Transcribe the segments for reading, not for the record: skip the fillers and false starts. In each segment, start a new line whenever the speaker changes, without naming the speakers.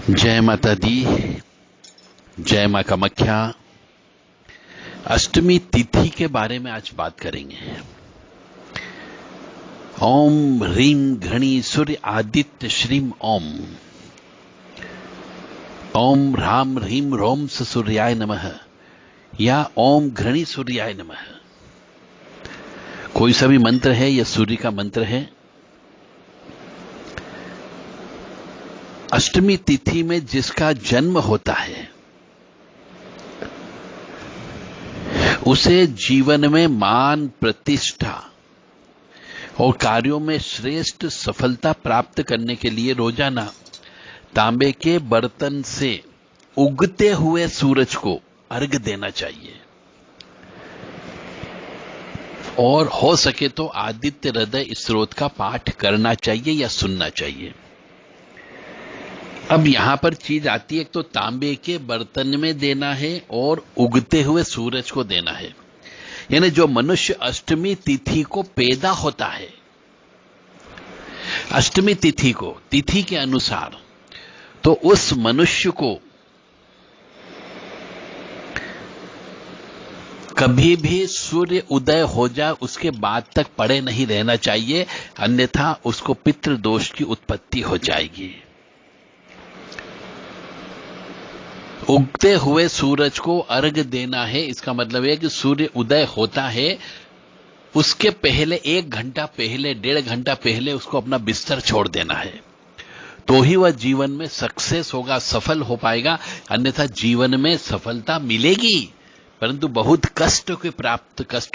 जय माता दी, जय मां कामाख्या। अष्टमी तिथि के बारे में आज बात करेंगे। ओम ह्रीं घृणी सूर्य आदित्य श्रीम ओम। ओम ह्रां ह्रीं रोम सूर्याय नमः या ओम घृणी सूर्याय नमः। कोई सा भी मंत्र है, यह सूर्य का मंत्र है। अष्टमी तिथि में जिसका जन्म होता है उसे जीवन में मान, प्रतिष्ठा और कार्यों में श्रेष्ठ सफलता प्राप्त करने के लिए रोजाना तांबे के बर्तन से उगते हुए सूरज को अर्घ्य देना चाहिए और हो सके तो आदित्य हृदय स्तोत्र का पाठ करना चाहिए या सुनना चाहिए। अब यहां पर चीज आती है, एक तो तांबे के बर्तन में देना है और उगते हुए सूरज को देना है। यानी जो मनुष्य अष्टमी तिथि को पैदा होता है, अष्टमी तिथि को तिथि के अनुसार, तो उस मनुष्य को कभी भी सूर्य उदय हो जाए उसके बाद तक पड़े नहीं रहना चाहिए, अन्यथा उसको पितृ दोष की उत्पत्ति हो जाएगी। उगते हुए सूरज को अर्घ्य देना है, इसका मतलब है कि सूर्य उदय होता है उसके पहले 1 घंटा पहले, 1.5 घंटा पहले उसको अपना बिस्तर छोड़ देना है, तो ही वह जीवन में सक्सेस होगा, सफल हो पाएगा। अन्यथा जीवन में सफलता मिलेगी परंतु बहुत कष्टों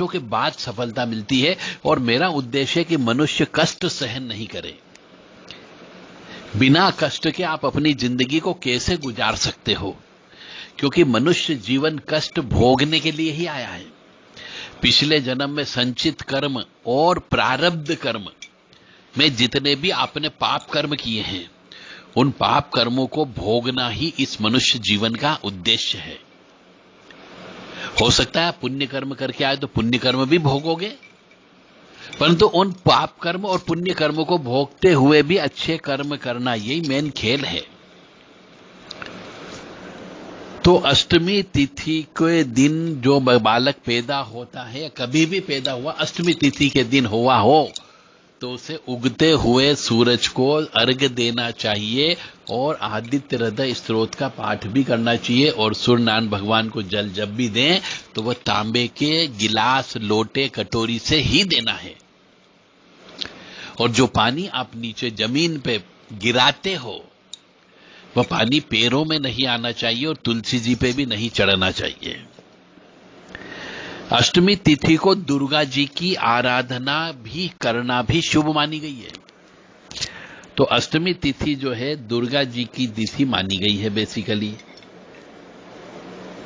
के बाद सफलता मिलती है। और मेरा उद्देश्य है कि मनुष्य कष्ट सहन नहीं करे। बिना कष्ट के आप अपनी जिंदगी को कैसे गुजार सकते हो, क्योंकि मनुष्य जीवन कष्ट भोगने के लिए ही आया है। पिछले जन्म में संचित कर्म और प्रारब्ध कर्म में जितने भी आपने पाप कर्म किए हैं, उन पाप कर्मों को भोगना ही इस मनुष्य जीवन का उद्देश्य है। हो सकता है पुण्य कर्म करके आए तो पुण्य कर्म भी भोगोगे, परंतु उन पाप कर्म और पुण्य कर्म को भोगते हुए भी अच्छे कर्म करना, यही मेन खेल है। तो अष्टमी तिथि के दिन जो बालक पैदा होता है, कभी भी पैदा हुआ, अष्टमी तिथि के दिन हुआ हो तो उसे उगते हुए सूरज को अर्घ्य देना चाहिए और आदित्य हृदय स्तोत्र का पाठ भी करना चाहिए। और सूर्यनारायण भगवान को जल जब भी दें तो वह तांबे के गिलास, लोटे, कटोरी से ही देना है। और जो पानी आप नीचे जमीन पे गिराते हो वह पानी पैरों में नहीं आना चाहिए और तुलसी जी पे भी नहीं चढ़ना चाहिए। अष्टमी तिथि को दुर्गा जी की आराधना भी करना भी शुभ मानी गई है। तो अष्टमी तिथि जो है दुर्गा जी की तिथि मानी गई है बेसिकली।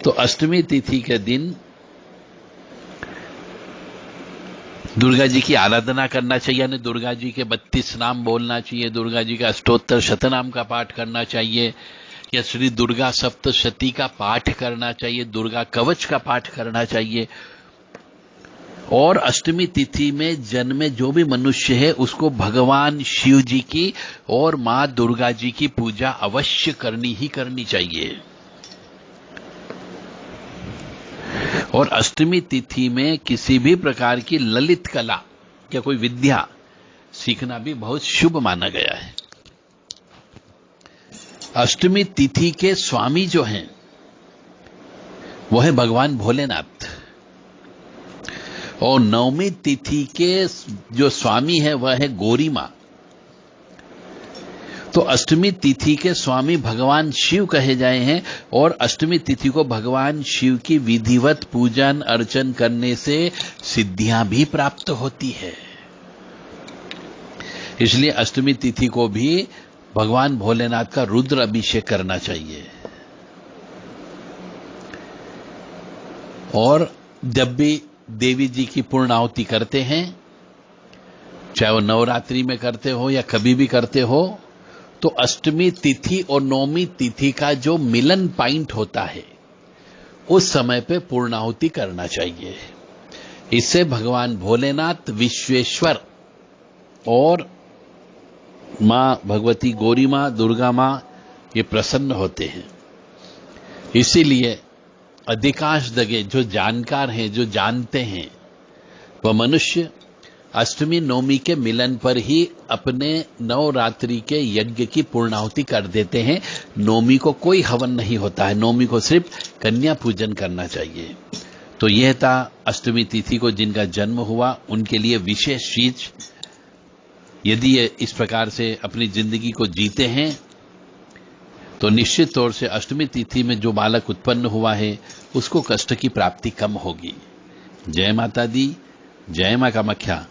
तो अष्टमी तिथि के दिन दुर्गा जी की आराधना करना चाहिए, यानी दुर्गा जी के 32 नाम बोलना चाहिए, दुर्गा जी का अष्टोत्तर शतनाम का पाठ करना चाहिए या श्री दुर्गा सप्तशती का पाठ करना चाहिए, दुर्गा कवच का पाठ करना चाहिए। और अष्टमी तिथि में जन्मे जो भी मनुष्य है उसको भगवान शिव जी की और मां दुर्गा जी की पूजा अवश्य करनी ही करनी चाहिए। और अष्टमी तिथि में किसी भी प्रकार की ललित कला या कोई विद्या सीखना भी बहुत शुभ माना गया है। अष्टमी तिथि के स्वामी जो हैं वो है भगवान भोलेनाथ और नवमी तिथि के जो स्वामी है वह है गौरी मां। तो अष्टमी तिथि के स्वामी भगवान शिव कहे जाए हैं और अष्टमी तिथि को भगवान शिव की विधिवत पूजन अर्चन करने से सिद्धियां भी प्राप्त होती है। इसलिए अष्टमी तिथि को भी भगवान भोलेनाथ का रुद्र अभिषेक करना चाहिए। और जब भी देवी जी की पूर्ण आहुति करते हैं, चाहे वो नवरात्रि में करते हो या कभी भी करते हो, तो अष्टमी तिथि और नवमी तिथि का जो मिलन पॉइंट होता है उस समय पे पूर्णाहुति करना चाहिए। इससे भगवान भोलेनाथ, विश्वेश्वर और मां भगवती गौरी मां, दुर्गा मां, ये प्रसन्न होते हैं। इसीलिए अधिकांश जगह जो जानकार हैं, जो जानते हैं, वह मनुष्य अष्टमी नवमी के मिलन पर ही अपने नवरात्रि के यज्ञ की पूर्णाहुति कर देते हैं। नवमी को कोई हवन नहीं होता है, नवमी को सिर्फ कन्या पूजन करना चाहिए। तो यह था अष्टमी तिथि को जिनका जन्म हुआ उनके लिए विशेष चीज। यदि ये इस प्रकार से अपनी जिंदगी को जीते हैं तो निश्चित तौर से अष्टमी तिथि में जो बालक उत्पन्न हुआ है उसको कष्ट की प्राप्ति कम होगी। जय माता दी, जय मां कामाख्या।